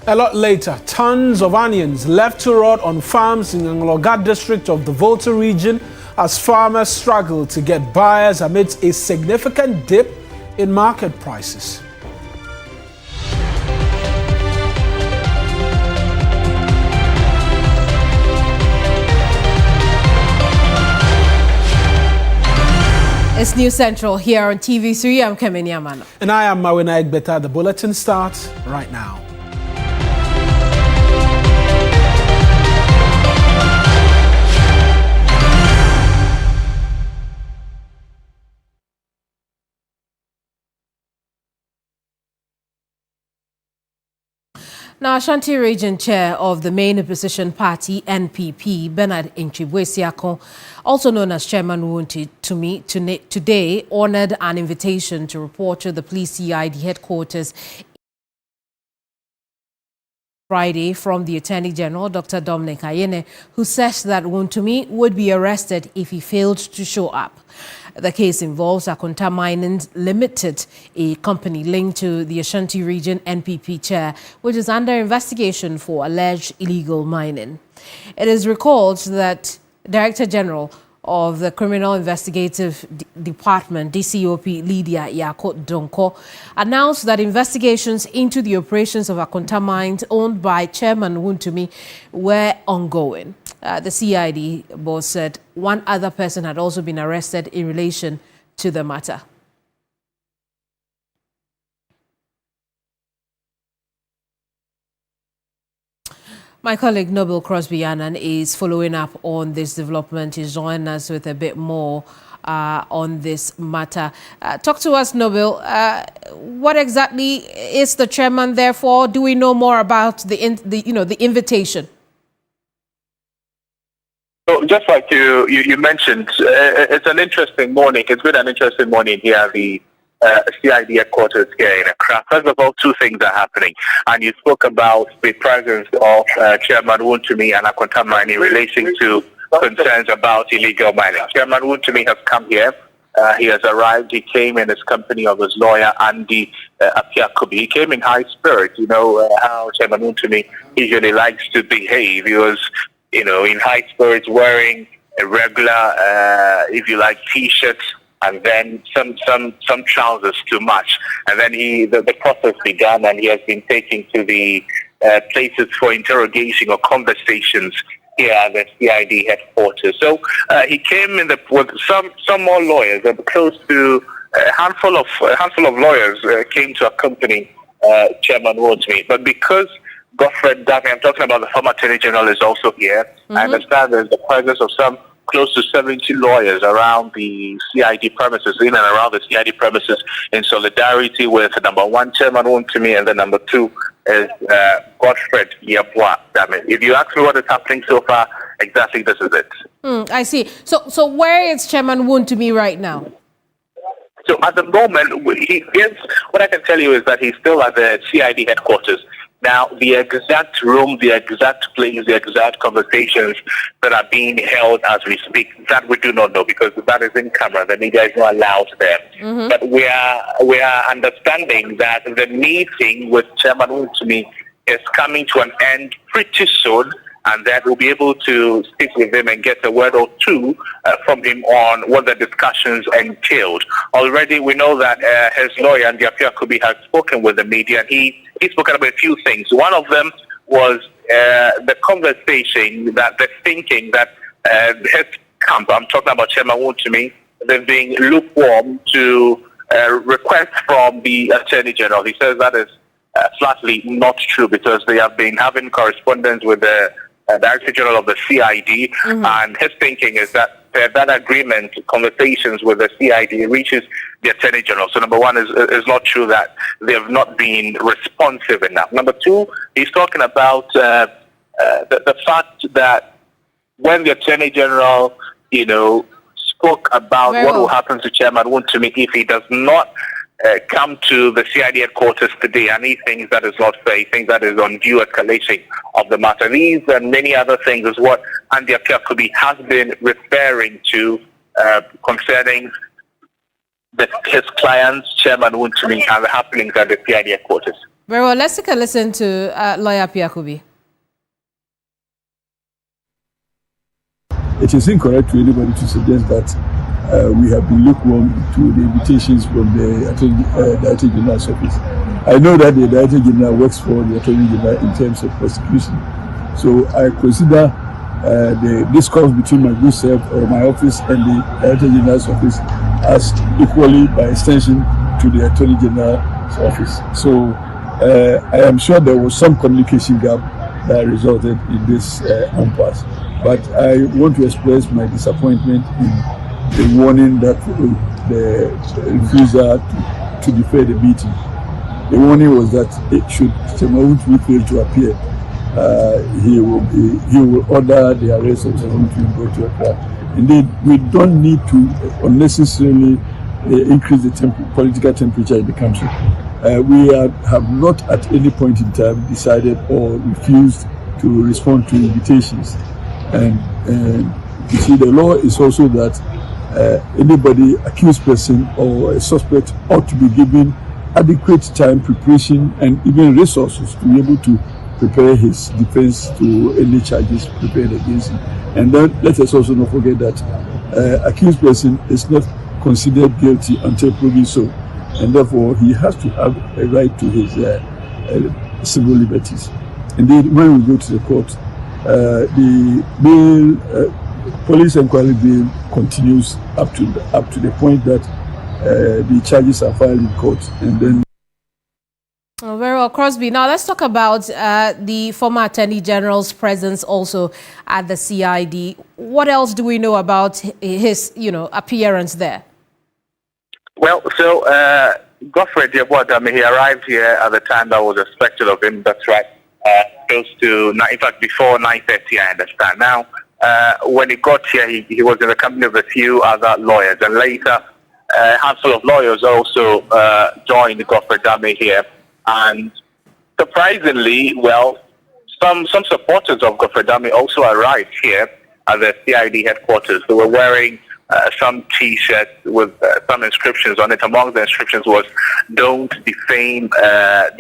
A lot later, tons of onions left to rot on farms in Anloga district of the Volta region as farmers struggle to get buyers amidst a significant dip in market prices. It's News Central here on TV3. I'm Kemini Amanor. And I am Mawuena Egbeta. The bulletin starts right now. Now, Ashanti Region Chair of the main opposition party, NPP, Bernard Nchibwesiakon, also known as Chairman Wontumi, today honored an invitation to report to the police CID headquarters Friday from the Attorney General, Dr. Dominic Ayine, who says that Wontumi would be arrested if he failed to show up. The case involves Akonta Mining Limited, a company linked to the Ashanti Region NPP chair, which is under investigation for alleged illegal mining. It is recalled that Director General of the Criminal Investigative Department, DCOP Lydia Yakot Donko, announced that investigations into the operations of Akonta Mines owned by Chairman Wontumi were ongoing. The CID boss said one other person had also been arrested in relation to the matter. My colleague Noble Crosby Annan is following up on this development. He's joining us with a bit more on this matter. Talk to us, Noble. What exactly is the chairman there for? Do we know more about the invitation? So just like you mentioned, it's an interesting morning. It's been an interesting morning here at the CID headquarters here in Accra. First of all, two things are happening. And you spoke about the presence of Chairman Wontumi and Akonta Mining in relation to concerns about illegal mining. Chairman Wontumi has come here. He has arrived. He came in his company of his lawyer, Andy Apiakubi. He came in high spirit. You know how Chairman Wontumi usually likes to behave. He was in high spirits, wearing a regular, if you like, T-shirts, and then some trousers to match. And then the process began, and he has been taken to the places for interrogation or conversations here at the CID headquarters. So he came in with some more lawyers, close to a handful of lawyers came to accompany Chairman Wontumi. But because Godfred Davi, I'm talking about the former Attorney General, is also here. I understand there's the presence of some close to 70 lawyers around the CID premises, in and around the CID premises, in solidarity with number one, Chairman Wontumi, and the number two is Godfred Yabwa. If you ask me what is happening so far, exactly this is it. I see. So where is Chairman Wontumi right now? So at the moment, what I can tell you is that he's still at the CID headquarters. Now, the exact room, the exact place, the exact conversations that are being held as we speak, that we do not know because that is in camera. The media is not allowed there. But we are understanding that the meeting with Chairman Wontumi is coming to an end pretty soon, and that we'll be able to speak with him and get a word or two from him on what the discussions entailed. Already, we know that his lawyer, Andy Apiakubi, has spoken with the media, and he's spoken about a few things. One of them was the conversation, that the thinking that his camp, I'm talking about Chairman Wontumi, they're being lukewarm to requests from the Attorney General. He says that is flatly not true because they have been having correspondence with the Director General of the CID, and his thinking is that that agreement, conversations with the CID reaches the Attorney General. So number one is not true that they have not been responsive enough. Number two, he's talking about the fact that when the Attorney General, spoke about what will happen to Chairman Wontumi if he does not come to the CID headquarters today, and he thinks that is not fair. He thinks that is undue escalation of the matter. These and many other things is what Andy Apiakubi has been referring to concerning his clients, Chairman Wontumi, and the happenings at the CID headquarters. Very well. Let's take a listen to Lawyer Piakubi. It is incorrect to anybody to suggest that we have been lukewarm to the invitations from the Director General's office. I know that the Director General works for the Attorney General in terms of prosecution. So I consider the discourse between my good self or my office and the Director General's office as equally, by extension, to the Attorney General's office. So I am sure there was some communication gap that resulted in this impasse. But I want to express my disappointment in the warning that the refusal to defer the meeting. The warning was that it should Wontumi fail to appear, he will order the arrest of Wontumi go to Accra. Indeed, we don't need to unnecessarily increase the political temperature in the country. We have not at any point in time decided or refused to respond to invitations. And you see, the law is also that anybody, accused person or a suspect, ought to be given adequate time, preparation, and even resources to be able to prepare his defense to any charges prepared against him. And then let us also not forget that accused person is not considered guilty until proven so, and therefore he has to have a right to his civil liberties. Indeed, when we go to the court, the bail, police inquiry bail continues up to the point that the charges are filed in court, and then. Very well, Crosby. Now let's talk about the former Attorney General's presence also at the CID. What else do we know about his, appearance there? Well, so Godfrey Diabwa, he arrived here at the time that was expected of him. That's right. Close to, in fact, before 9:30, I understand. Now, when he got here, he was in the company of a few other lawyers, and later a handful of lawyers also joined Godfrey Dame here. And surprisingly, well, some supporters of Godfrey Dame also arrived here at the CID headquarters. They were wearing some T-shirts with some inscriptions on it. Among the inscriptions was "Don't defame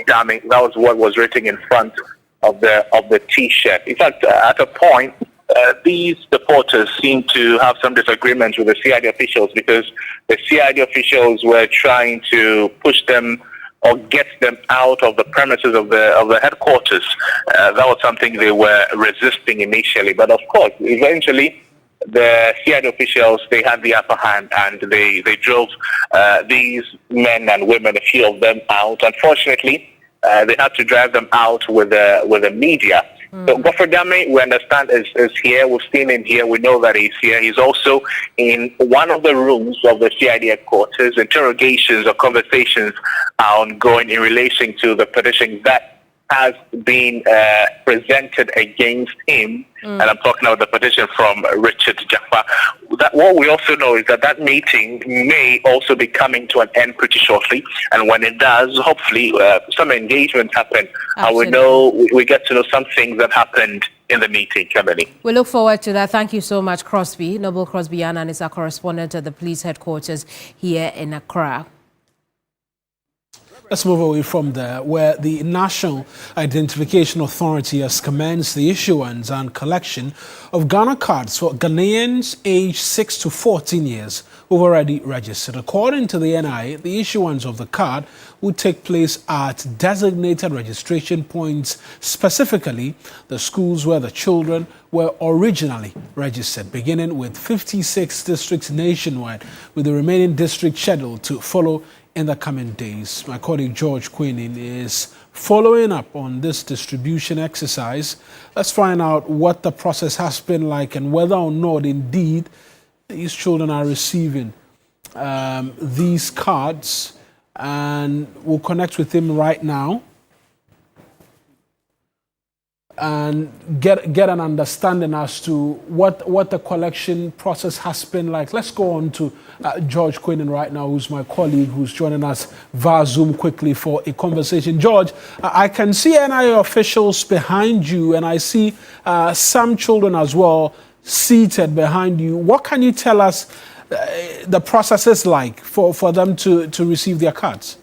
Dame." That was what was written in front of the T-shirt. In fact, at a point, these supporters seemed to have some disagreements with the CID officials, because the CID officials were trying to push them or get them out of the premises of the headquarters. That was something they were resisting initially, but of course, eventually, the CID officials, they had the upper hand, and they drove these men and women, a few of them, out. Unfortunately, they had to drive them out with the media. So Godfrey Dame, we understand, is here. We've seen him here. We know that he's here. He's also in one of the rooms of the CID headquarters. Interrogations or conversations are ongoing in relation to the petition that has been presented against him, and I'm talking about the petition from Richard Jaffa. What we also know is that meeting may also be coming to an end pretty shortly, and when it does, hopefully some engagement happen. And we get to know some things that happened in the meeting, Kemini. We look forward to that. Thank you so much, Crosby. Noble Crosby Annan is our correspondent at the police headquarters here in Accra. Let's move away from there, where the National Identification Authority has commenced the issuance and collection of Ghana cards for Ghanaians aged 6 to 14 years who've already registered. According to the NI, the issuance of the card will take place at designated registration points, specifically the schools where the children were originally registered, beginning with 56 districts nationwide, with the remaining districts scheduled to follow in the coming days. My colleague George Queenin is following up on this distribution exercise. Let's find out what the process has been like and whether or not indeed these children are receiving these cards. And we'll connect with him right now and get an understanding as to what the collection process has been like. Let's go on to George Queenin right now, who's my colleague, who's joining us via Zoom quickly for a conversation. George, I can see NIA officials behind you, and I see some children as well seated behind you. What can you tell us the process is like for them to receive their cards?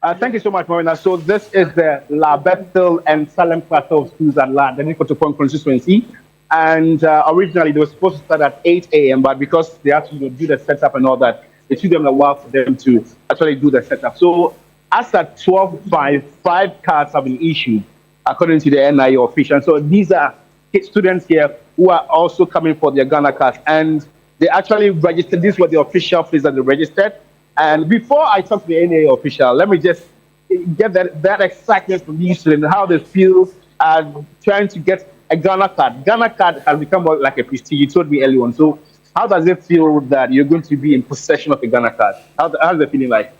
Thank you so much, Mawuena. So this is the La Bethel and Salem cluster of schools at La, the Nicotopon constituency. And originally, they were supposed to start at 8 a.m., but because they had to do the setup and all that, it took them a while for them to actually do the setup. So as at 12:05, 5 cards have been issued, according to the NIA official. So these are students here who are also coming for their Ghana cards. And they actually registered. This was the official place that they registered. And before I talk to the NIA official, let me just get that excitement from these students, how they feel trying to get a Ghana card. Ghana card has become like a prestige. You told me earlier on. So how does it feel that you're going to be in possession of a Ghana card? How's the feeling like?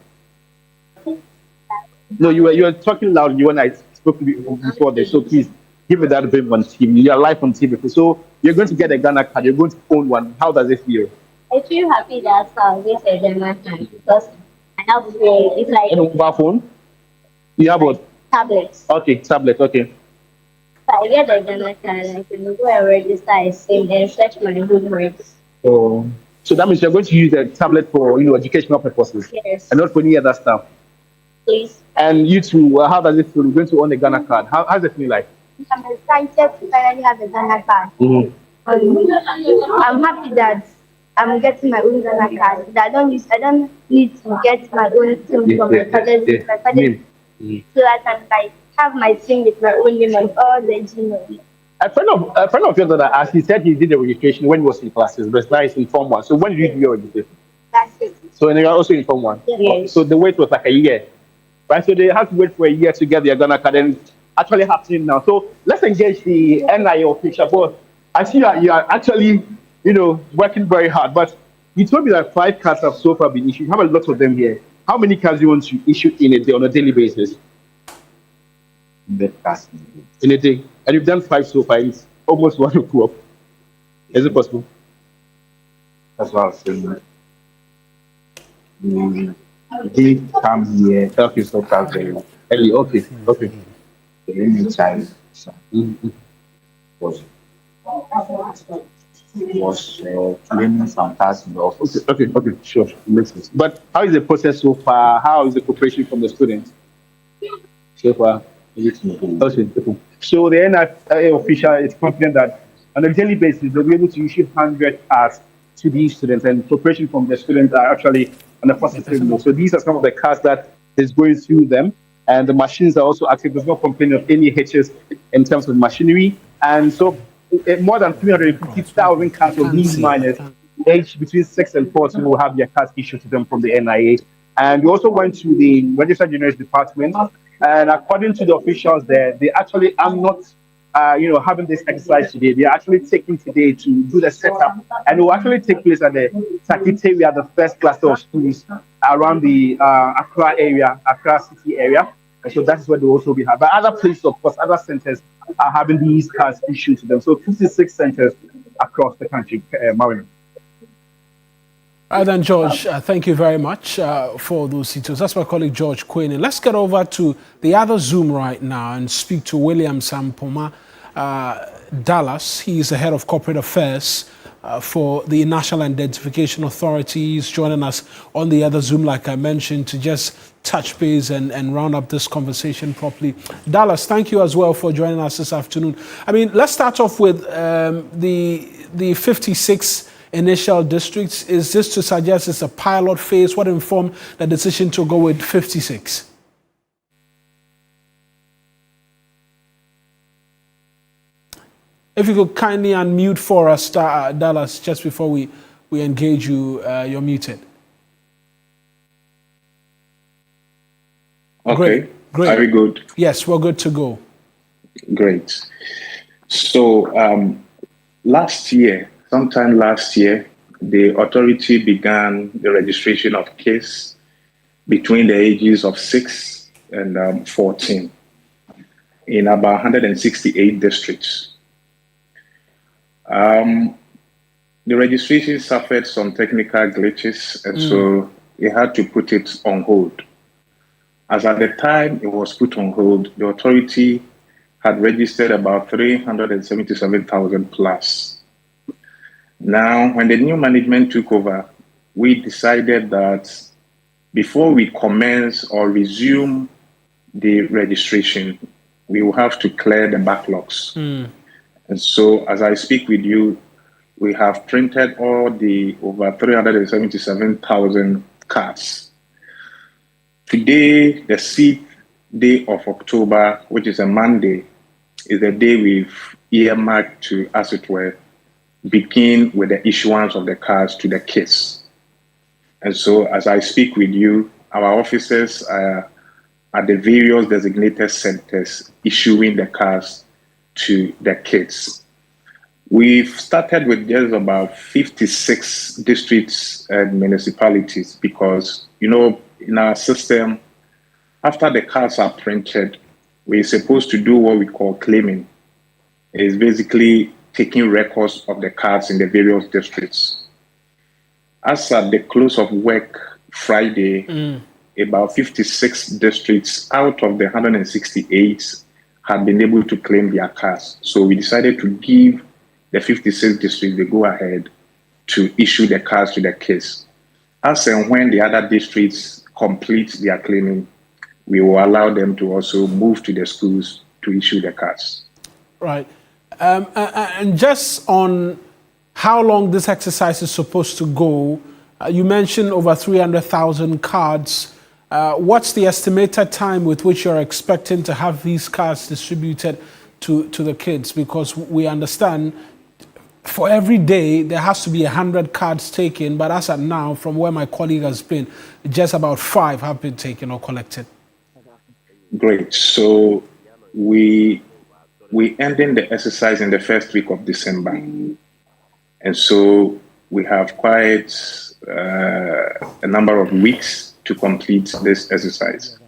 No, you were talking loudly when I spoke before this. So please give it that bit on TV. You are live on TV. So you're going to get a Ghana card. You're going to own one. How does it feel? I feel happy that I'll get a Ghana card because I have it's like a mobile phone. You have what? Tablet. Okay, tablet. Okay. If I get a Ghana card, I can go and register a SIM and search my homeworks. Oh, so that means you're going to use the tablet for educational purposes. Yes. And not for any other stuff. Please. And you too, how does it feel? You're going to own a Ghana card. How's it feel like? I'm excited to finally have a Ghana card. Mm-hmm. I'm happy that I'm getting my own Ghana card. That I don't need to get my own SIM from my father's so I can have my SIM with my own name and all the Gmail. A friend of yours that I asked, he said he did the registration when he was in classes, but now he's in Form 1. So when did you do your registration? That's it. So and you are also in Form 1? Yes. So the wait was like a year. Right? So they have to wait for a year to get their Ghana card, and it's actually happening now. So let's engage the NIA official. But I see you are actually, working very hard. But you told me that 5 cards have so far been issued. You have a lot of them here. How many cards do you want to issue in a day, on a daily basis? In a day. And you've done 5 so far. It's almost 1 o'clock. Is it possible? That's what I was saying. They come here. Okay. So fast very Early. Okay. The only child was claiming some tasks in the office. Okay. Sure. Makes sense. But how is the process so far? How is the cooperation from the students so far? Okay. So the NIA official is confident that on a daily basis they'll be able to issue 100 cards to these students, and cooperation from the students are actually on a positive note. So these are some of the cards that is going through them, and the machines are also active. There's no complaint of any hitches in terms of machinery, and so more than 350,000 cards of these minors aged between 6 and 14 will have their cards issued to them from the NIA. And we also went to the Registered General's Department, and according to the officials there, they actually are not having this exercise today. They are actually taking today to do the setup, and it will actually take place at the Sakiteria, the first cluster of schools around the Accra city area. And so that is where they will also be. But other places, of course, other centers are having these cards issued to them. So 56 centers across the country, Mawuena. Then George, thank you very much for those details. That's my colleague George Quinn. Let's get over to the other Zoom right now and speak to William Sampoma Dallas. He is the head of corporate affairs for the National Identification Authority. He's joining us on the other Zoom, like I mentioned, to just touch base and round up this conversation properly. Dallas, thank you as well for joining us this afternoon. I mean, let's start off with the 56 initial districts. Is this to suggest it's a pilot phase? What informed the decision to go with 56? If you could kindly unmute for us, Dallas, just before we engage you, you're muted. Okay. Great. Are we good? Yes, we're good to go. Great. So sometime last year, the authority began the registration of case between the ages of 6 and 14 in about 168 districts. The registration suffered some technical glitches, and so they had to put it on hold. As at the time it was put on hold, the authority had registered about 377,000 plus. Now, when the new management took over, we decided that before we commence or resume the registration, we will have to clear the backlogs. And so as I speak with you, we have printed all the over 377,000 cards. Today, the 6th day of October, which is a Monday, is the day we've earmarked to, as it were, begin with the issuance of the cards to the kids. And so as I speak with you, our officers are at the various designated centers issuing the cards to the kids. We've started with just about 56 districts and municipalities because, you know, in our system, after the cards are printed, we're supposed to do what we call claiming. It's basically taking records of the cards in the various districts. As at the close of work Friday, about 56 districts out of the 168 had been able to claim their cards. So we decided to give the 56 districts the go-ahead to issue the cards to the kids. As and when the other districts complete their claiming, we will allow them to also move to the schools to issue the cards. Right. And just on how long this exercise is supposed to go, you mentioned over 300,000 cards. What's the estimated time with which you're expecting to have these cards distributed to the kids? Because we understand for every day there has to be 100 cards taken, but as of now, from where my colleague has been, just about 5 have been taken or collected. Great. So we ended the exercise in the first week of December. And so we have quite a number of weeks to complete this exercise.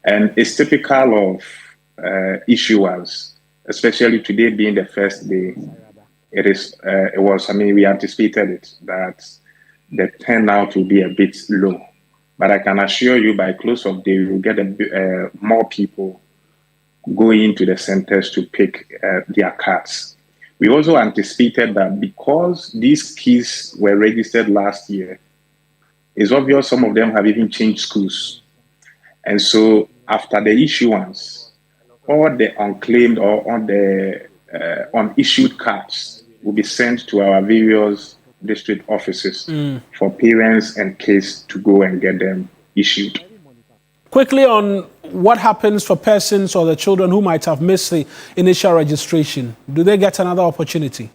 And it's typical of issuers, especially today being the first day. We anticipated it, that the turnout will be a bit low. But I can assure you by close of day, we will get more people going to the centers to pick their cards. We also anticipated that because these kids were registered last year, it's obvious some of them have even changed schools. And so after the issuance, all the unclaimed or on the unissued cards will be sent to our various district offices for parents and kids to go and get them issued. Quickly on what happens for persons or the children who might have missed the initial registration. Do they get another opportunity?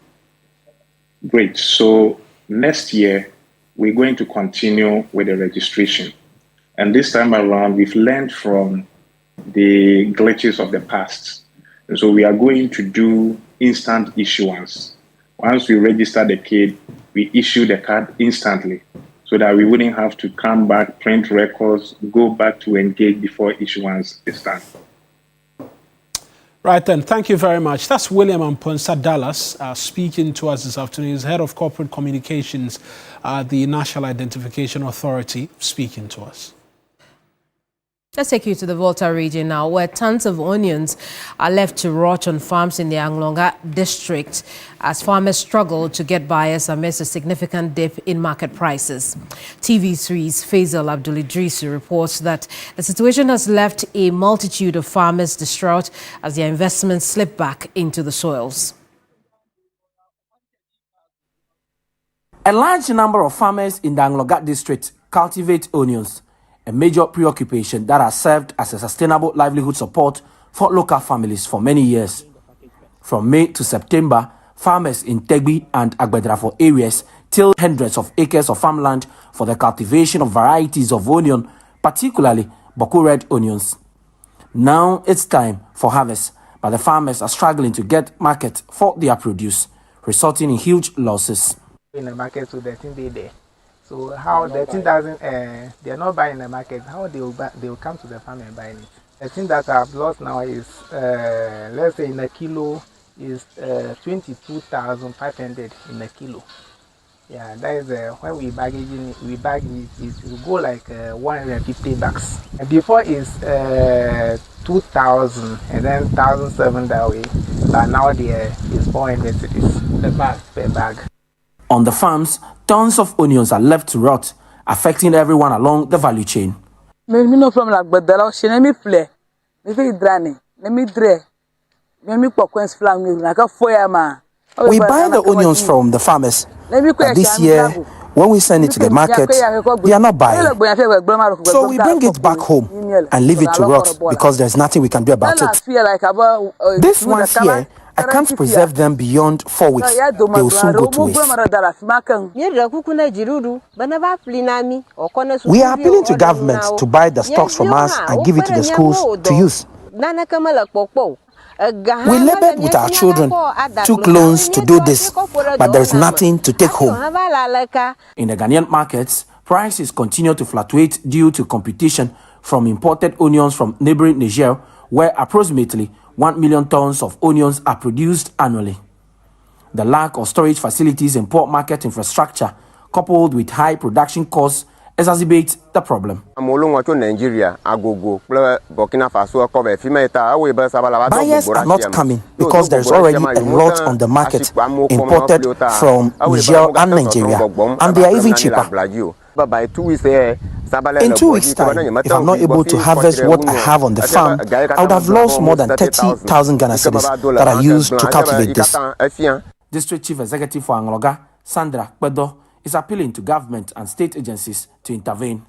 Great. So next year, we're going to continue with the registration. And this time around, we've learned from the glitches of the past. And so we are going to do instant issuance. Once we register the kid, we issue the card instantly so that we wouldn't have to come back, print records, go back to engage before issuance is done. Right then, thank you very much. That's William Amponsa Dallas speaking to us this afternoon. He's Head of Corporate Communications at the National Identification Authority, speaking to us. Let's take you to the Volta region now, where tons of onions are left to rot on farms in the Anloga district as farmers struggle to get buyers amidst a significant dip in market prices. TV3's Faisal Abdul-Idrisi reports that the situation has left a multitude of farmers distraught as their investments slip back into the soils. A large number of farmers in the Anloga district cultivate onions, a major preoccupation that has served as a sustainable livelihood support for local families for many years. From May to September, farmers in Tegbi and Agbedrafo areas till hundreds of acres of farmland for the cultivation of varieties of onion, particularly Boko red onions. Now it's time for harvest, but the farmers are struggling to get market for their produce, resulting in huge losses. In the market, so the thing they there. So how the thing doesn't, they're not buying the market. How they will come to the farm and buy it. The thing that I've lost now is, let's say in a kilo is 22,500 in a kilo. Yeah, that is when we bag it will go like 150 bucks. And before is 2,000 and then 1,007 that way. But now there is 400 cities per bag. On the farms, tons of onions are left to rot, affecting everyone along the value chain. Me no from like but the she let me play. Me fi drani. Let me dre. Me pokwen's flam me like a foyer man. We buy the onions from the farmers, but this year, when we send it to the market, they are not buying. So we bring it back home and leave it to rot because there's nothing we can do about it. These ones here, I can't preserve them beyond 4 weeks. They will soon go to waste. We are appealing to government to buy the stocks from us and give it to the schools to use. We labored with our children, took loans to do this, but there is nothing to take home. In the Ghanaian markets, prices continue to fluctuate due to competition from imported onions from neighboring Niger, where approximately 1 million tons of onions are produced annually. The lack of storage facilities and poor market infrastructure, coupled with high production costs, exacerbate the problem. Buyers are not coming because there is already a lot on the market imported from Niger and Nigeria, and they are even cheaper. In 2 weeks' time, if I'm not able to harvest what I have on the farm, I would have lost more than 30,000 Ghana cedis that I used to cultivate this. District Chief Executive for Anloga, Sandra Kwedo, is appealing to government and state agencies to intervene.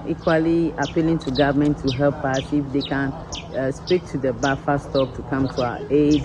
Equally appealing to government to help us if they can speak to the buffer stock to come to our aid.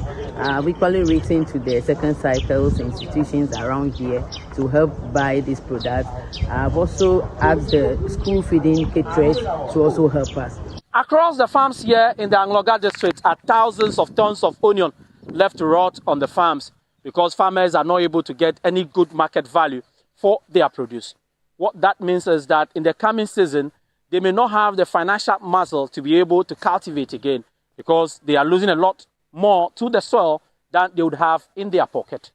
Equally written to the second cycles institutions around here to help buy this product. I've also asked the school feeding caterers to also help us. Across the farms here in the Anloga district are thousands of tons of onion left to rot on the farms because farmers are not able to get any good market value for their produce. What that means is that in the coming season, they may not have the financial muscle to be able to cultivate again because they are losing a lot more to the soil than they would have in their pocket.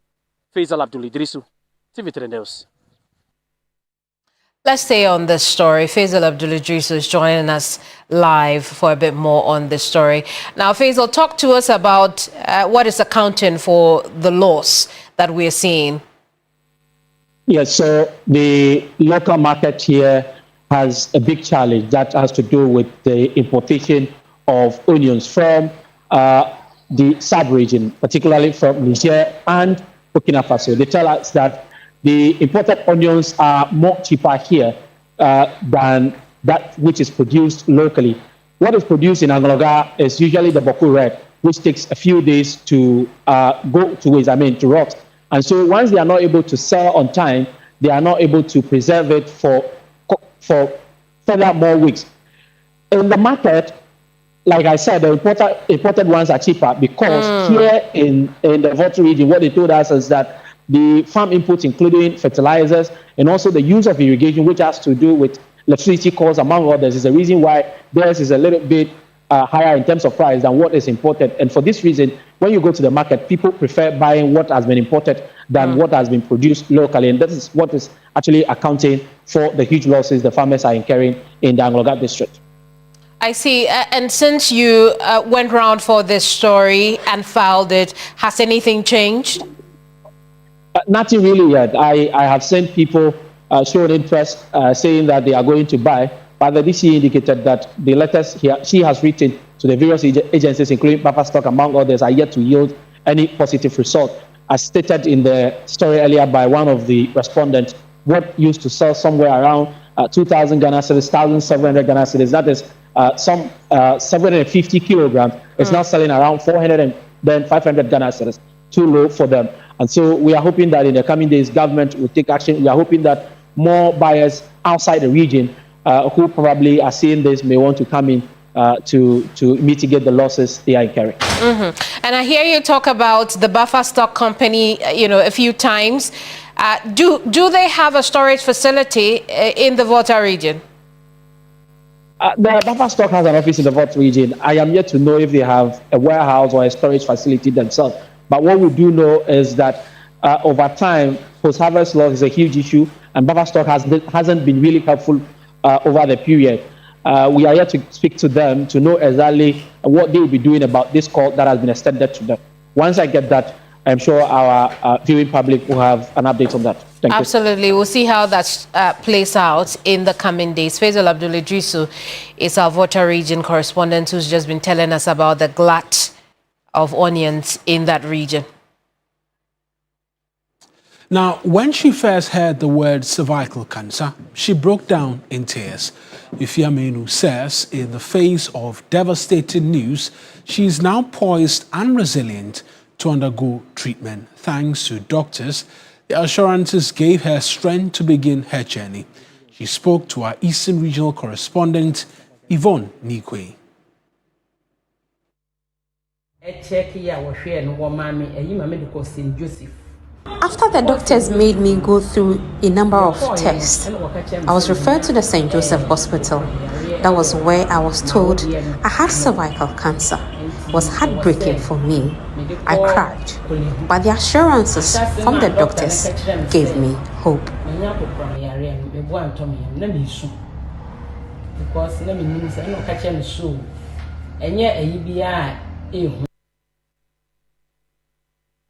Faisal Abdul Idrisu, TV3 News. Let's stay on this story. Faisal Abdul Idrisu is joining us live for a bit more on this story. Now, Faisal, talk to us about what is accounting for the loss that we're seeing. Yes, so the local market here has a big challenge that has to do with the importation of onions from the sub-region, particularly from Niger and Burkina Faso. They tell us that the imported onions are more cheaper here than that which is produced locally. What is produced in Anloga is usually the Boku Red, which takes a few days to go to waste, to rot. And so once they are not able to sell on time, they are not able to preserve it for further more weeks. In the market, like I said, the imported ones are cheaper because here in the Volta region, what they told us is that the farm inputs, including fertilizers and also the use of irrigation, which has to do with electricity costs, among others, is the reason why theirs is a little bit higher in terms of price than what is imported. And for this reason, when you go to the market, people prefer buying what has been imported than what has been produced locally. And that is what is actually accounting for the huge losses the farmers are incurring in the Anloga district. I see. And since you went round for this story and filed it, has anything changed? Nothing really yet. I have seen people showing interest, saying that they are going to buy. But the DC indicated that the letters she has written to the various agencies, including Papa Stock, among others, are yet to yield any positive result. As stated in the story earlier by one of the respondents, what used to sell somewhere around 2,000 Ghana cedis, 1,700 Ghana cedis, that is some 750 kilograms, is now selling around 400 and then 500 Ghana cedis, too low for them. And so we are hoping that in the coming days, government will take action. We are hoping that more buyers outside the region who probably are seeing this may want to come in to mitigate the losses they are incurring. And I hear you talk about the buffer stock company, a few times. Do they have a storage facility in the Volta region? The buffer stock has an office in the Volta region. I am yet to know if they have a warehouse or a storage facility themselves. But what we do know is that over time, post-harvest loss is a huge issue, and buffer stock hasn't been really helpful over the period. We are yet to speak to them to know exactly what they will be doing about this call that has been extended to them. Once I get that, I'm sure our viewing public will have an update on that. Absolutely. We'll see how that plays out in the coming days. Faisal Abdul-Idrisu is our Volta region correspondent who's just been telling us about the glut of onions in that region. Now, when she first heard the word cervical cancer, she broke down in tears. Ifiamenu says in the face of devastating news, she is now poised and resilient to undergo treatment. Thanks to doctors, the assurances gave her strength to begin her journey. She spoke to our Eastern Regional correspondent, Yvonne Nikwe. After the doctors made me go through a number of tests, I was referred to the St. Joseph Hospital. That was where I was told I had cervical cancer. It was heartbreaking for me. I cried, but the assurances from the doctors gave me hope.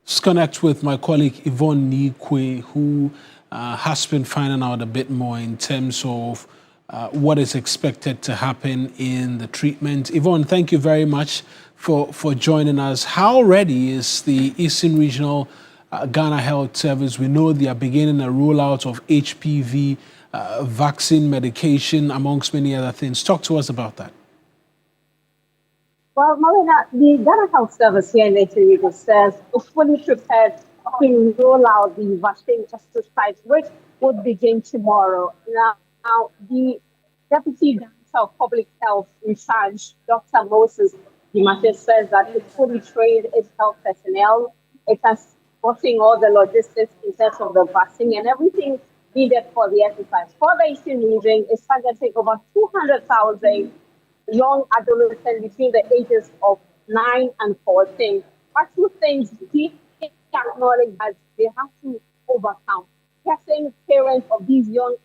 Let's connect with my colleague Yvonne Nikwe, who has been finding out a bit more in terms of what is expected to happen in the treatment. Yvonne, thank you very much for joining us. How ready is the Eastern Regional Ghana Health Service? We know they are beginning a rollout of HPV vaccine medication, amongst many other things. Talk to us about that. Well, Mawuena, the Ghana Health Service here in the Eastern Region says we're fully prepared to roll out the vaccine exercise, which would begin tomorrow. Now the Deputy Director of Public Health in charge, Dr. Moses Dimache, says that it's fully trained its health personnel. It has gotten all the logistics in terms of the vaccine and everything needed for the exercise. For the Eastern Region, it's targeting over 200,000 young adolescents between the ages of 9 and 14. But two things we acknowledge that they have to overcome. Getting parents of these young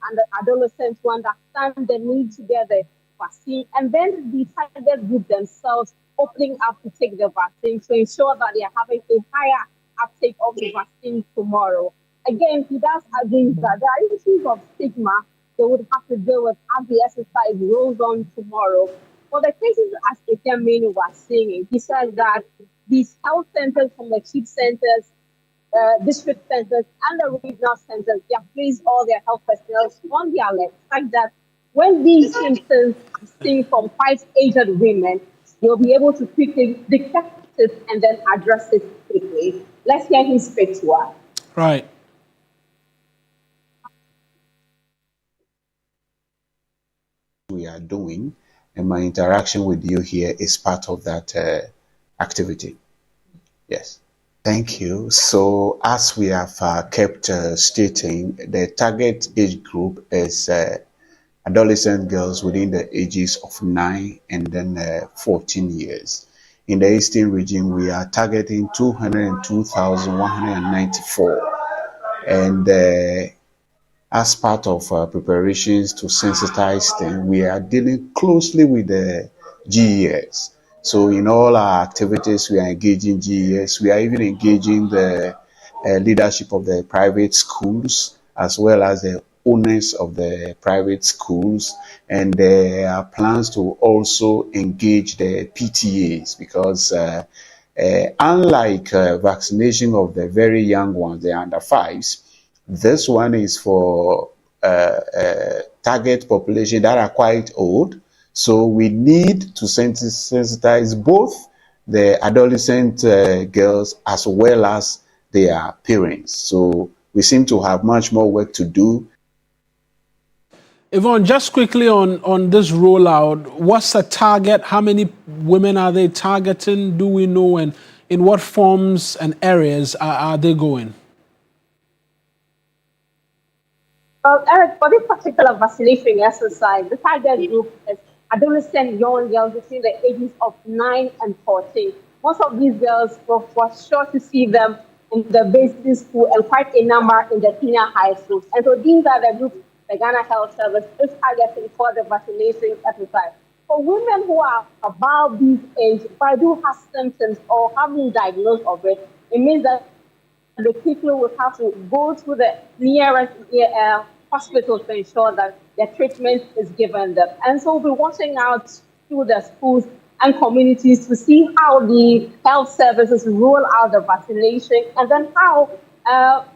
adolescents to understand the need to get the vaccine, and then the target group themselves opening up to take the vaccine to ensure that they are having a higher uptake of the vaccine tomorrow. Again, he does agree that there are issues of stigma they would have to deal with as the exercise rolls on tomorrow. For the cases as Kemini was saying, he said that these health centers from the chief centers, district centers, and the regional centers, they have placed all their health personnel on the alert, like that when these symptoms are seen from 5 aged women, they'll be able to quickly detect it and then address it quickly. Let's hear him speak to us. Right. We are doing, and my interaction with you here is part of that activity. Yes. Thank you. So as we have kept stating, the target age group is adolescent girls within the ages of 9 and then 14 years. In the Eastern region, we are targeting 202,194. And as part of preparations to sensitize them, we are dealing closely with the GES. So in all our activities, we are engaging GES. We are even engaging the leadership of the private schools, as well as the owners of the private schools. And there are plans to also engage the PTAs, because unlike vaccination of the very young ones, the under 5s, this one is for target population that are quite old. So we need to sensitize both the adolescent girls as well as their parents. So we seem to have much more work to do. Yvonne, just quickly on this rollout, what's the target? How many women are they targeting? Do we know? And in what forms and areas are they going? Well, Eric, for this particular vaccination exercise, the target group is adolescent young girls between the ages of 9 and 14. Most of these girls were sure to see them in the basic school and quite a number in the senior high schools. And so these are the groups the Ghana Health Service is targeting for the vaccination exercise. For women who are above this age, but do have symptoms or have been diagnosed of it, it means that the people will have to go to the nearest hospital to ensure that their treatment is given them. And so we'll be watching out through the schools and communities to see how the health services roll out the vaccination and then how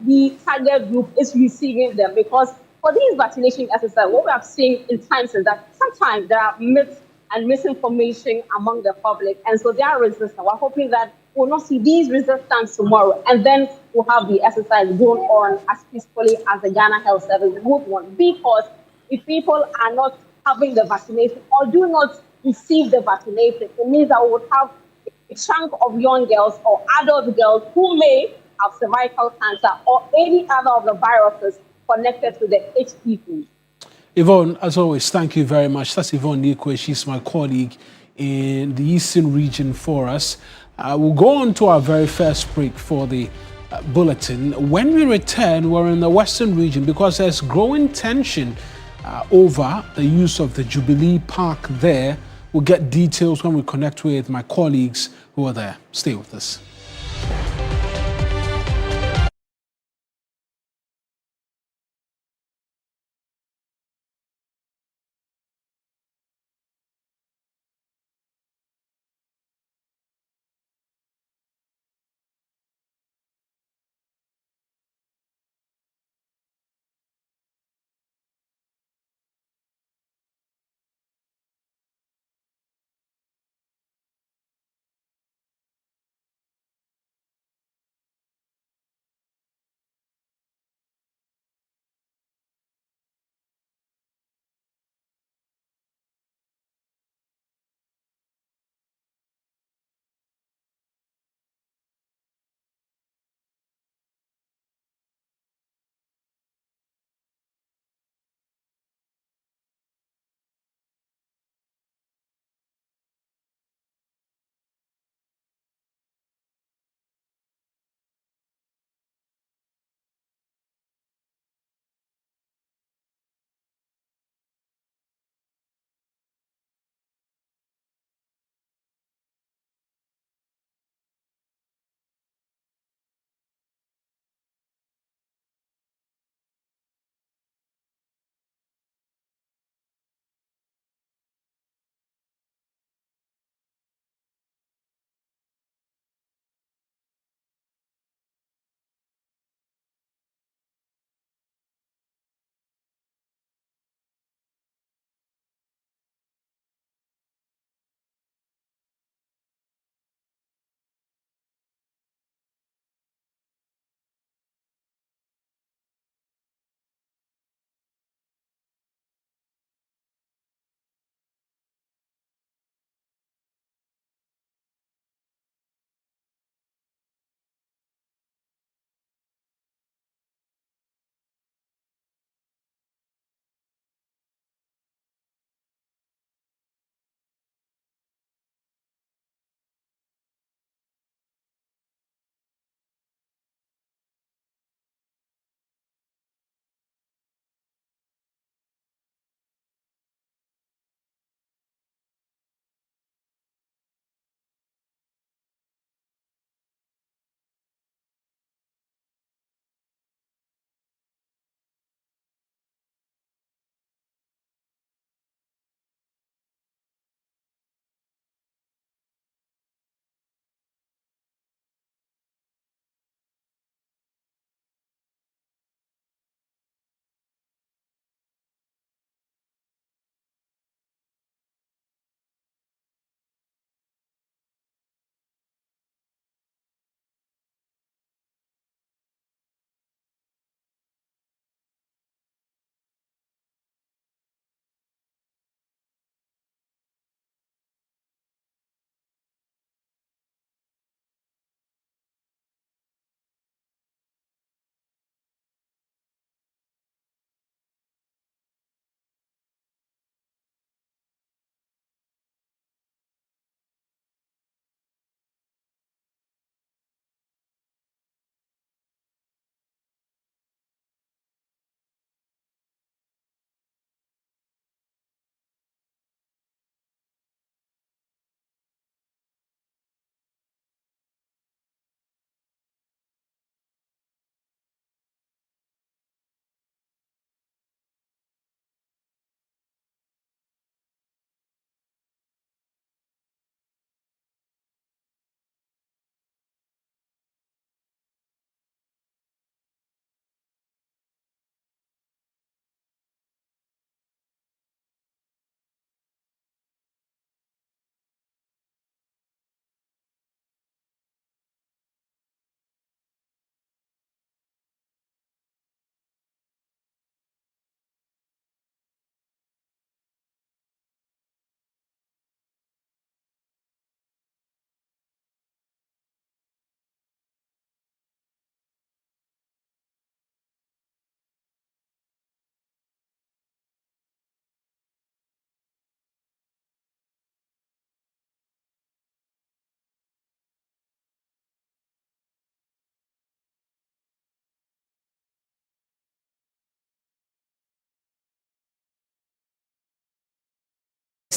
the target group is receiving them. Because for these vaccination exercises, what we have seen in times is that sometimes there are myths and misinformation among the public, and so they are resistant. We're hoping that we'll not see these resistance tomorrow, and then we'll have the exercise going on as peacefully as the Ghana Health Service would want. Because if people are not having the vaccination or do not receive the vaccination, it means that we would have a chunk of young girls or adult girls who may have cervical cancer or any other of the viruses connected to the HPV. Yvonne, as always, thank you very much. That's Yvonne Nikwe. She's my colleague in the Eastern region for us. We'll go on to our very first break for the bulletin. When we return, we're in the Western region because there's growing tension over the use of the Jubilee Park there. We'll get details when we connect with my colleagues who are there. Stay with us.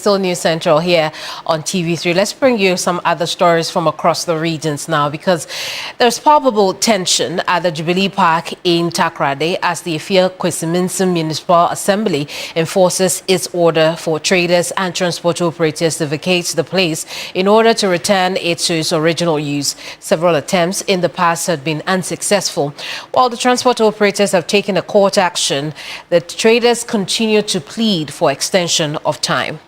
Still News Central here on TV3. Let's bring you some other stories from across the regions now, because there's palpable tension at the Jubilee Park in Takoradi as the Efia Kwesiminsim Municipal Assembly enforces its order for traders and transport operators to vacate the place in order to return it to its original use. Several attempts in the past have been unsuccessful. While the transport operators have taken a court action, the traders continue to plead for extension of time.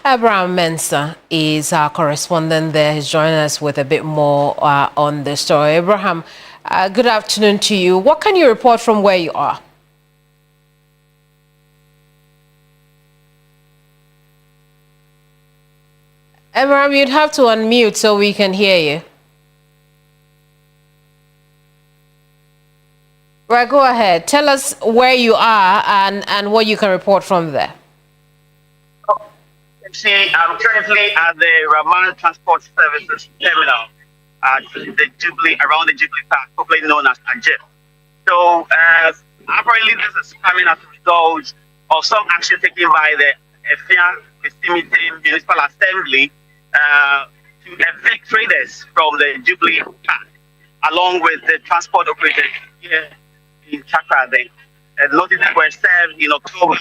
Abraham Mensah is our correspondent there. He's joining us with a bit more on the story. Abraham, good afternoon to you. What can you report from where you are? Abraham, you'd have to unmute so we can hear you. Right, go ahead. Tell us where you are and what you can report from there. See, I'm currently at the Raman Transport Services Terminal at the Jubilee, around the Jubilee Park, popularly known as Ajit. So, apparently this is coming as a result of some action taken by the Efia Kwesiminsim Municipal Assembly to evict traders from the Jubilee Park, along with the transport operators here in Takoradi. Notices were served in October.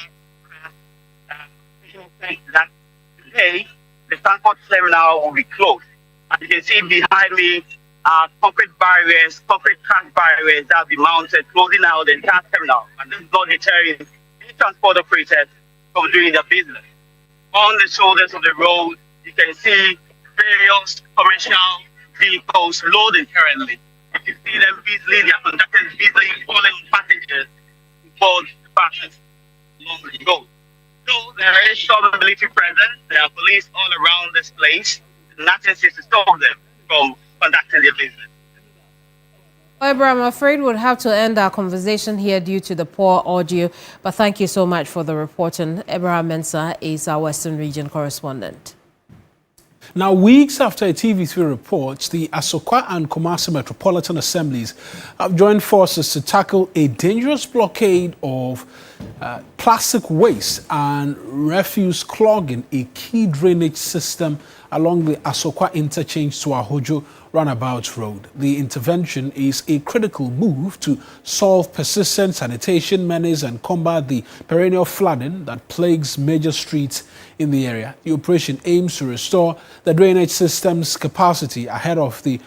That today, the transport terminal will be closed. As you can see behind me are concrete barriers, concrete track barriers that will be mounted, closing out the entire terminal. And this is not deterring any transport operators from doing their business. On the shoulders of the road, you can see various commercial vehicles loading currently. You can see them busily, their conductors busily calling passengers to board the buses along the road. So there is some military presence. There are police all around this place. Nothing seems to stop them from conducting their business. Abraham, I'm afraid we'll have to end our conversation here due to the poor audio. But thank you so much for the reporting. Abraham Mensah is our Western Region correspondent. Now, weeks after a TV3 reports, the Asokwa and Kumasi Metropolitan Assemblies have joined forces to tackle a dangerous blockade of plastic waste and refuse clogging a key drainage system along the Asokwa interchange to Ahojo Runabout Road. The intervention is a critical move to solve persistent sanitation menace and combat the perennial flooding that plagues major streets in the area. The operation aims to restore the drainage system's capacity ahead of the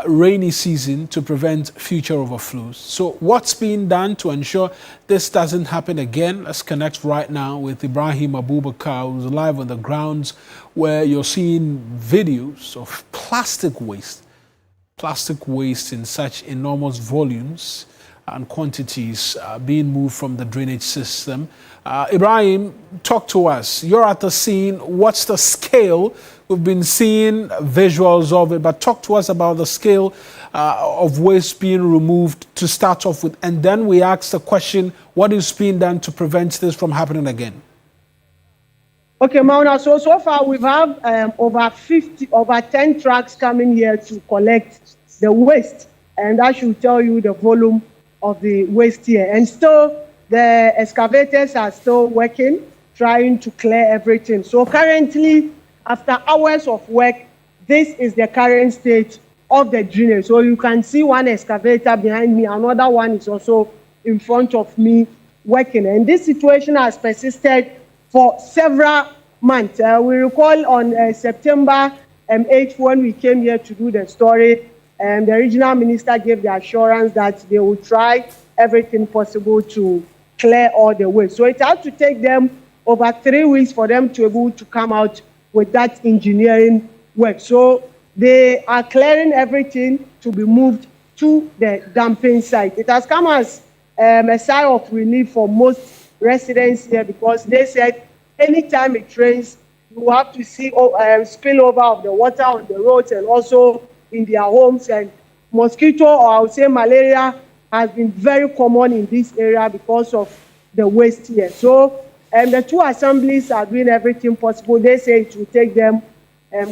rainy season to prevent future overflows. So what's being done to ensure this doesn't happen again? Let's connect right now with Ibrahim Abubakar, who's live on the grounds where you're seeing videos of plastic waste in such enormous volumes and quantities being moved from the drainage system. Ibrahim, talk to us. You're at the scene. What's the scale? We've been seeing visuals of it, but talk to us about the scale of waste being removed to start off with. And then we ask the question, what is being done to prevent this from happening again? Okay, Mawuena, so far we have over 10 trucks coming here to collect the waste. And that should tell you the volume of the waste here. And still, the excavators are still working, trying to clear everything. So currently, after hours of work, this is the current state of the drainage. So you can see one excavator behind me, another one is also in front of me working. And this situation has persisted for several months. We recall on September 8th when we came here to do the story, and the regional minister gave the assurance that they will try everything possible to clear all the waste. So it had to take them over 3 weeks for them to be able to come out with that engineering work. So they are clearing everything to be moved to the dumping site. It has come as a sigh of relief for most residents here, because they said anytime it rains, you have to see spillover of the water on the roads and also in their homes. And mosquito, or I would say malaria, has been very common in this area because of the waste here. So the two assemblies are doing everything possible. They say it will take them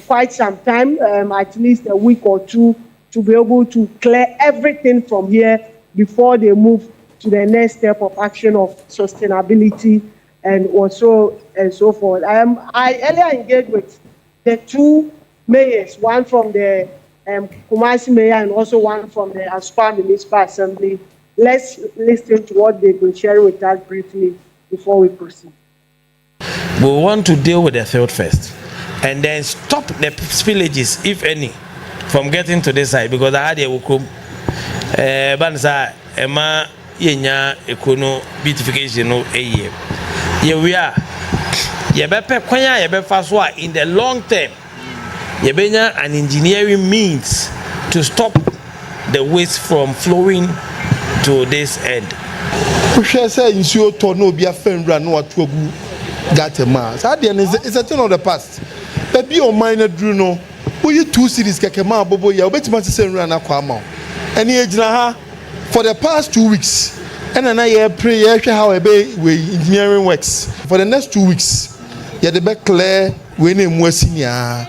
quite some time, at least a week or two, to be able to clear everything from here before they move to the next step of action of sustainability and also and so forth. I earlier engaged with the two mayors, one from the Kumasi mayor and also one from the Aspa Municipal Assembly. Let's listen to what they've been sharing with us briefly before we proceed. We want to deal with the field first and then stop the spillages, if any, from getting to this side, because I had a wukum banza ema yenya ekono beautification no eye. Here we are. Yebepe kwanya yebefa so in the long term. Yebenya an engineering means to stop the waste from flowing to this end. We say insuo to no be a fenra no atuagu gatema. It's a thing of the past. But be on minor drew no. We 2 cities kekema bobo ya obetima se senra na kwa ma. Any age na ha for the past 2 weeks. And then I pray how we engineering works. For the next 2 weeks. Yeah, the back clear we name senior.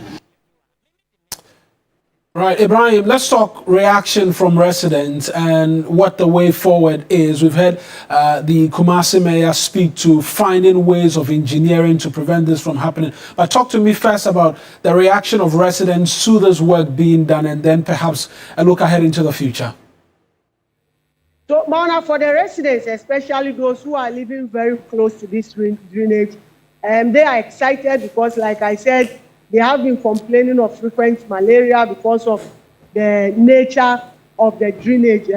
Right, Ibrahim, let's talk reaction from residents and what the way forward is. We've heard the Kumasi mayor speak to finding ways of engineering to prevent this from happening. But talk to me first about the reaction of residents to this work being done and then perhaps a look ahead into the future. So, Mauna, for the residents, especially those who are living very close to this drainage, they are excited because, like I said, they have been complaining of frequent malaria because of the nature of the drainage,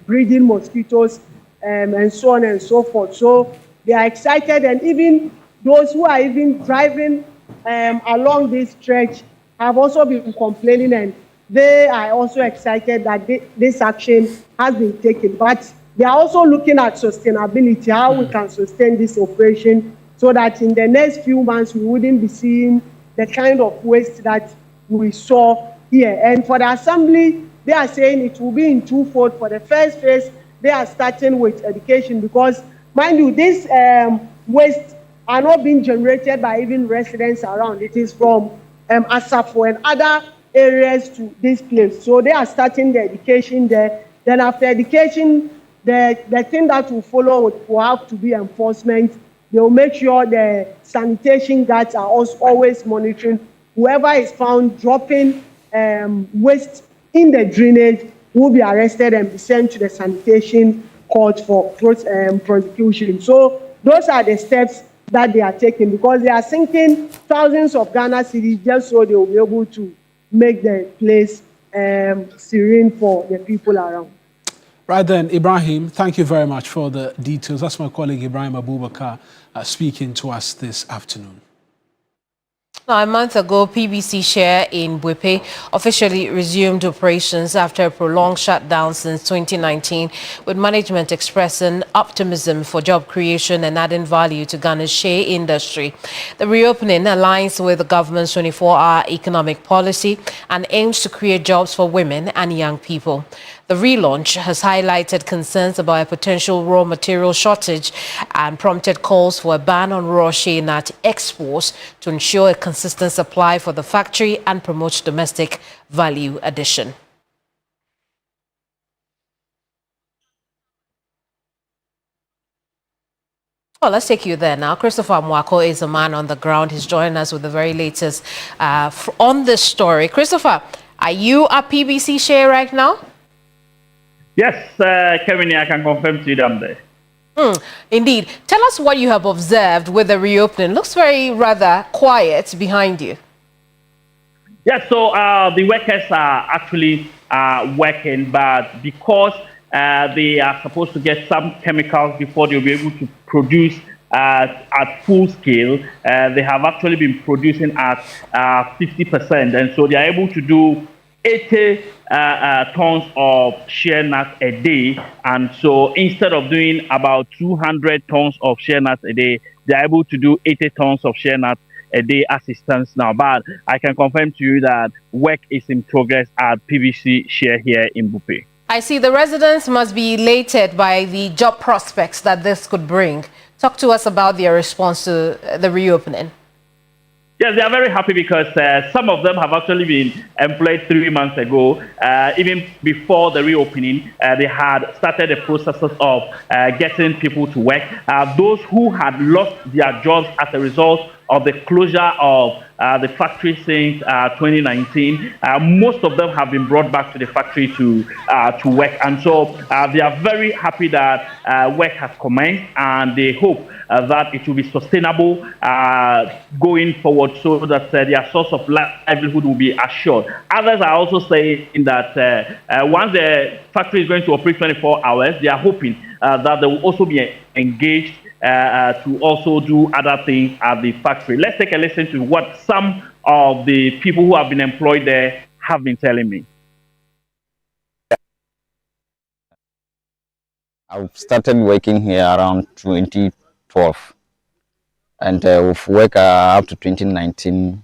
breeding mosquitoes, and so on and so forth. So they are excited, and even those who are even driving along this stretch have also been complaining, and they are also excited that this action has been taken. But they are also looking at sustainability, how we can sustain this operation so that in the next few months we wouldn't be seeing the kind of waste that we saw here. And for the assembly, they are saying it will be in twofold. For the first phase, they are starting with education because, mind you, this waste are not being generated by even residents around. It is from Asafo and other areas to this place. So they are starting the education there. Then after education, the thing that will follow will have to be enforcement. They will make sure the sanitation guards are also always monitoring whoever is found dropping waste in the drainage will be arrested and be sent to the sanitation court for prosecution. So those are the steps that they are taking because they are sinking thousands of Ghana cedis just so they will be able to make the place serene for the people around. Right then, Ibrahim, thank you very much for the details. That's my colleague Ibrahim Abubakar speaking to us this afternoon. Now, a month ago, PBC Shea in Bwepe officially resumed operations after a prolonged shutdown since 2019, with management expressing optimism for job creation and adding value to Ghana's shea industry. The reopening aligns with the government's 24-hour economic policy and aims to create jobs for women and young people. The relaunch has highlighted concerns about a potential raw material shortage and prompted calls for a ban on raw shea nut exports to ensure a consistent supply for the factory and promote domestic value addition. Well, let's take you there now. Christopher Mwako is a man on the ground. He's joining us with the very latest on this story. Christopher, are you at PBC Shea right now? Yes, Kemini, I can confirm to you that I'm there. Indeed. Tell us what you have observed with the reopening. Looks rather quiet behind you. Yes, so the workers are actually working, but because they are supposed to get some chemicals before they'll be able to produce at full scale, they have actually been producing at 50%, and so they are able to do 80 tons of shea nuts a day, and so instead of doing about 200 tons of shea nuts a day, they're able to do 80 tons of shea nuts a day as it stands now. But I can confirm to you that work is in progress at PBC Shea here in Bwepe. I see the residents must be elated by the job prospects that this could bring. Talk to us about their response to the reopening. Yes, they are very happy because some of them have actually been employed 3 months ago. Even before the reopening, they had started the processes of getting people to work. Those who had lost their jobs as a result of the closure of the factory since 2019, most of them have been brought back to the factory to work, and so they are very happy that work has commenced, and they hope that it will be sustainable going forward, so that their source of livelihood will be assured. Others are also saying that once the factory is going to operate 24 hours, they are hoping that they will also be engaged to also do other things at the factory. Let's take a listen to what some of the people who have been employed there have been telling me. I started working here around 2012, and we've worked up to 2019,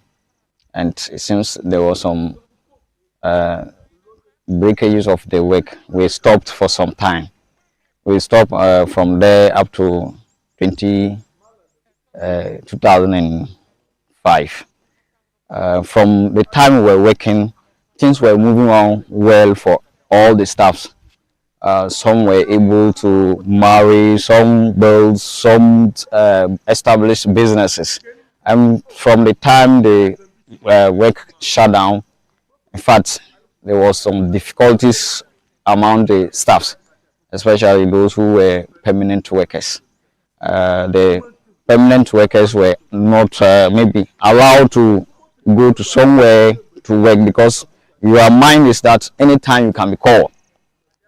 and it seems there was some breakages of the work. We stopped for some time. We stopped from there up to 2005. From the time we were working, things were moving on well for all the staffs. Some were able to marry, some build, some establish businesses. And from the time the work shut down, in fact, there was some difficulties among the staffs, especially those who were permanent workers. The permanent workers were not maybe allowed to go to somewhere to work because your mind is that anytime you can be called.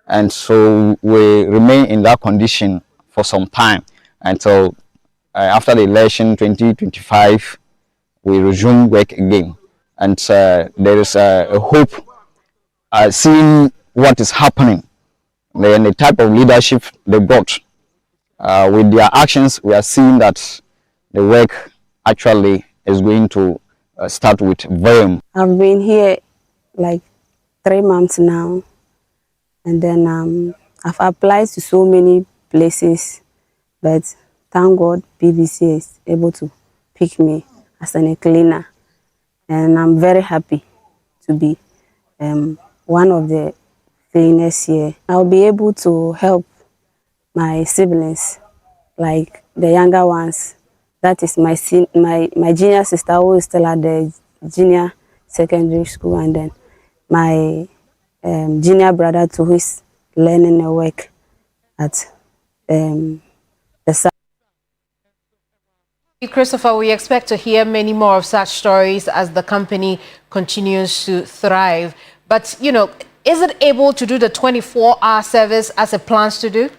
And so we remain in that condition for some time until after the election 2025, we resume work again. And there is a hope seeing what is happening and the type of leadership they brought. With their actions, we are seeing that the work actually is going to start with volume. I've been here like 3 months now, and then I've applied to so many places, but thank God PVC is able to pick me as a cleaner, and I'm very happy to be one of the cleaners here. I'll be able to help my siblings, like the younger ones. That is my junior sister who is still at the junior secondary school, and then my junior brother too, who is learning the work at the site. Christopher, we expect to hear many more of such stories as the company continues to thrive. But, you know, is it able to do the 24-hour service as it plans to do?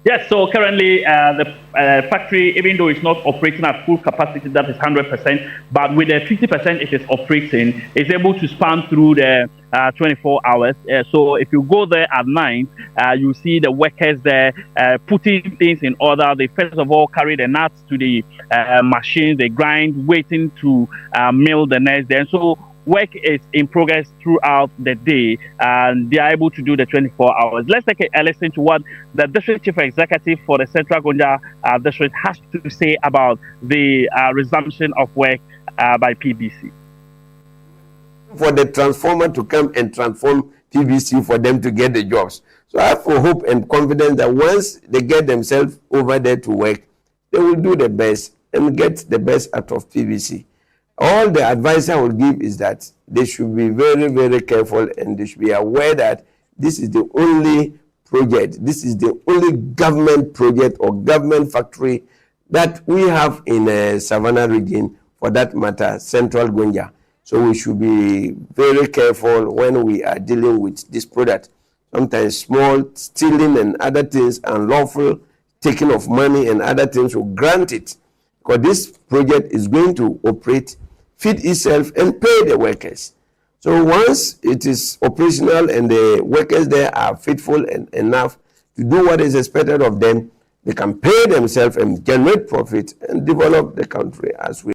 Yes, so currently the factory, even though it's not operating at full capacity, that is 100%, but with the 50% it is operating, it's able to span through the 24 hours. So if you go there at night, you see the workers there putting things in order. They first of all carry the nuts to the machine, they grind, waiting to mill the next day. And so work is in progress throughout the day, and they are able to do the 24 hours. Let's take a listen to what the district chief executive for the Central Gonja district has to say about the resumption of work by PVC. For the transformer to come and transform PVC for them to get the jobs. So I have hope and confidence that once they get themselves over there to work, they will do the best and get the best out of PVC. All the advice I will give is that they should be very, very careful, and they should be aware that this is the only project, this is the only government project or government factory that we have in the Savannah region, for that matter, Central Gonja. So we should be very careful when we are dealing with this product. Sometimes small stealing and other things, unlawful taking of money and other things will grant it, because this project is going to operate, feed itself and pay the workers. So once it is operational and the workers there are faithful and enough to do what is expected of them, they can pay themselves and generate profit and develop the country as we.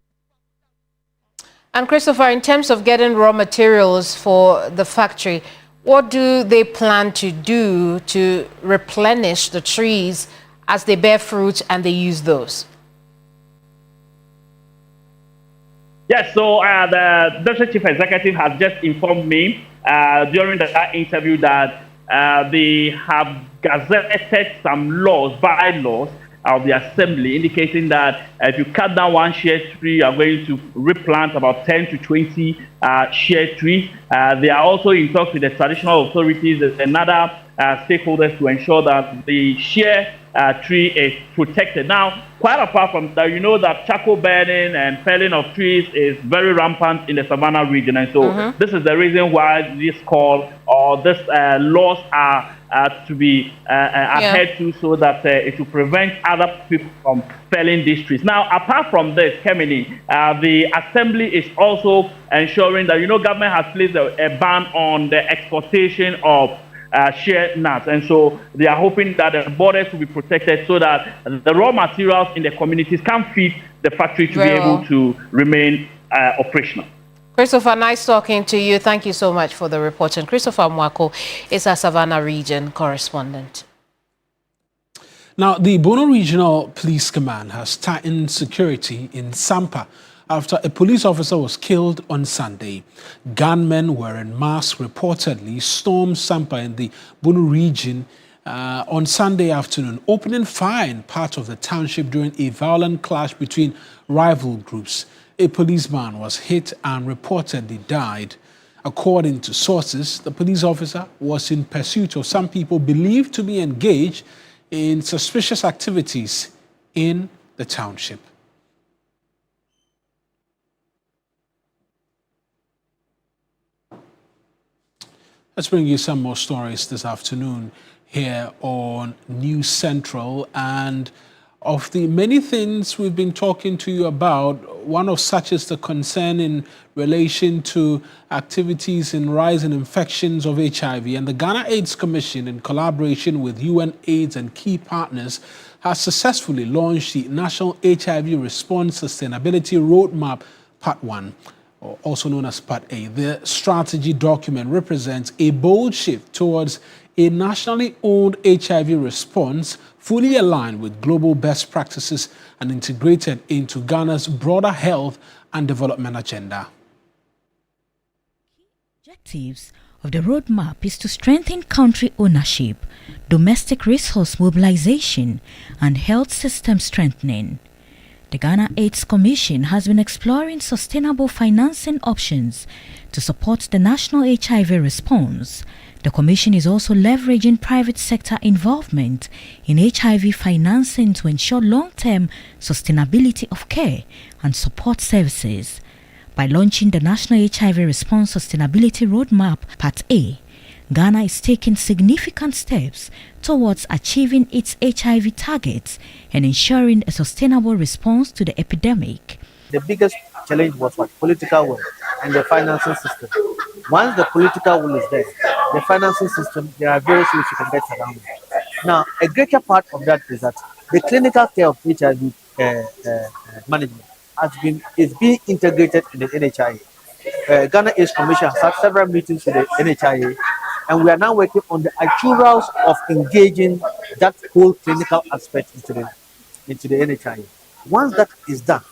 And Christopher, in terms of getting raw materials for the factory, what do they plan to do to replenish the trees as they bear fruit and they use those? Yes, so the District Chief Executive has just informed me during that interview that they have gazetted some laws, bylaws of the Assembly, indicating that if you cut down one shea tree, you are going to replant about 10 to 20 shea trees. They are also in talks with the traditional authorities and other stakeholders to ensure that the shea tree is protected. Now, quite apart from that, you know that charcoal burning and felling of trees is very rampant in the Savannah region, and so this is the reason why this call or this laws are to be adhered to, so that it will prevent other people from felling these trees. Now, apart from this, Kemini, the Assembly is also ensuring that, you know, government has placed a ban on the exportation of shea nuts, and so they are hoping that the borders will be protected so that the raw materials in the communities can feed the factory to be able to remain operational. Christopher, nice talking to you. Thank you so much for the report. And Christopher Mwako is our Savannah region correspondent. Now, the Bono Regional Police Command has tightened security in Sampa after a police officer was killed on Sunday. Gunmen wearing masks reportedly stormed Sampa in the Bono region on Sunday afternoon, opening fire in part of the township during a violent clash between rival groups. A policeman was hit and reportedly died. According to sources, the police officer was in pursuit of some people believed to be engaged in suspicious activities in the township. Let's bring you some more stories this afternoon here on News Central. And of the many things we've been talking to you about, one of such is the concern in relation to activities in rising infections of HIV. And the Ghana AIDS Commission, in collaboration with UN AIDS and key partners, has successfully launched the National HIV Response Sustainability Roadmap Part 1. Also known as Part A. The strategy document represents a bold shift towards a nationally owned HIV response fully aligned with global best practices and integrated into Ghana's broader health and development agenda. Objectives of the roadmap is to strengthen country ownership, domestic resource mobilization, and health system strengthening. The Ghana AIDS Commission has been exploring sustainable financing options to support the national HIV response. The Commission is also leveraging private sector involvement in HIV financing to ensure long-term sustainability of care and support services. By launching the National HIV Response Sustainability Roadmap Part A, Ghana is taking significant steps towards achieving its HIV targets and ensuring a sustainable response to the epidemic. The biggest challenge was political will and the financing system. Once the political will is there, the financing system, there are various ways you can get around it. Now, a greater part of that is that the clinical care of HIV management is being integrated in the NHIA. Ghana AIDS Commission has had several meetings with the NHIA, and we are now working on the actuals of engaging that whole clinical aspect into the NHIA. Once that is done,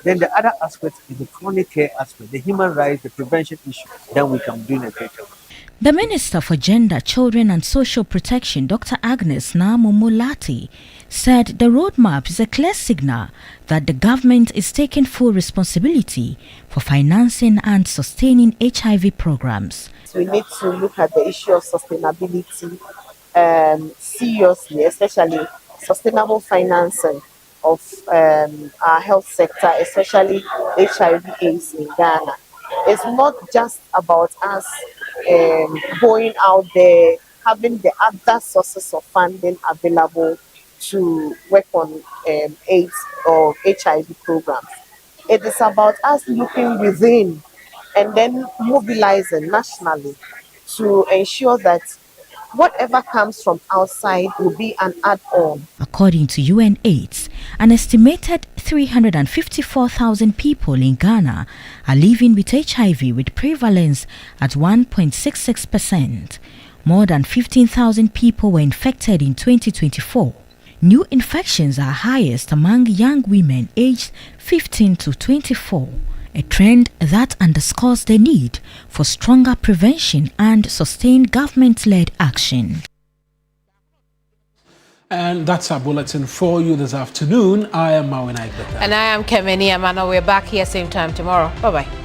then the other aspect is the chronic care aspect, the human rights, the prevention issue. Then we can do a greater work. The Minister for Gender, Children and Social Protection, Dr. Agnes Namumulati, said the roadmap is a clear signal that the government is taking full responsibility for financing and sustaining HIV programs. We need to look at the issue of sustainability seriously, especially sustainable financing of our health sector, especially HIV/AIDS in Ghana. It's not just about us going out there, having the other sources of funding available to work on AIDS or HIV programs. It is about us looking within and then mobilizing nationally to ensure that whatever comes from outside will be an add-on. According to UN AIDS, an estimated 354,000 people in Ghana are living with HIV with prevalence at 1.66%. More than 15,000 people were infected in 2024. New infections are highest among young women aged 15 to 24. a trend that underscores the need for stronger prevention and sustained government-led action. And that's our bulletin for you this afternoon. I am Mawuena Egbeta. And I am Kemini Amanor. We're back here same time tomorrow. Bye-bye.